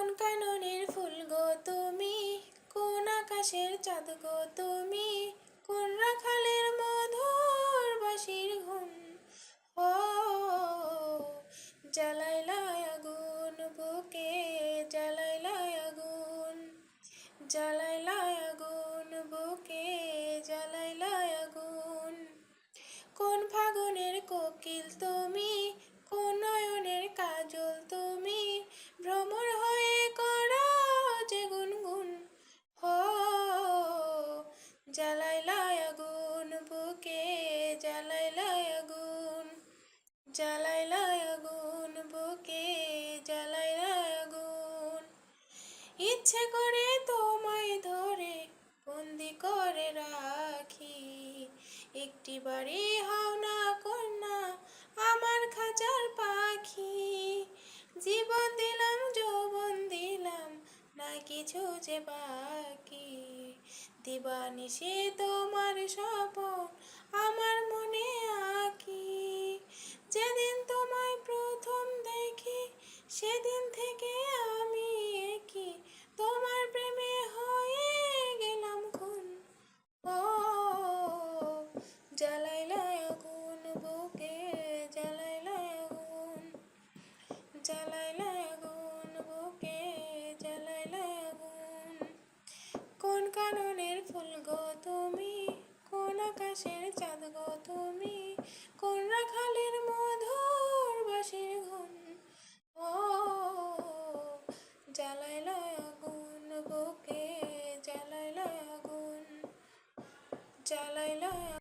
কোন কাননের ফুল গো তুমি, কোন আকাশের চাঁদ গো তুমি, কোন রাখালের মধুর বাঁশির ঘুম। ও জ্বালাইলায় আগুন বুকে, জ্বালাইলায় আগুন, জ্বালাইলায় আগুন বুকে, জ্বালাইলায় আগুন। কোন ফাগুনের কোকিল তুমি, কোন নয়নের কাজল তুমি, ভ্রমর হয়ে করো যে গুনগুন। হো জ্বালাইলায় আগুন বুকে, জ্বালাইলায় আগুন, জ্বালাইলায় আগুন বুকে, জ্বালাইলায় আগুন। ইচ্ছে করে তোমায় ধরে বন্দি করে রাখি, একটি বাড়ি হও না কন্যা আমার খাঁচার পাখি। জীবন দিলাম যৌবন দিলাম, না কিছু যে বাকি। দিবানিশি তোমার স্বপন আমার মনে আঁকি। যেদিন তোমায় প্রথম দেখি সেদিন থেকে আমি একি, তোমার প্রেমে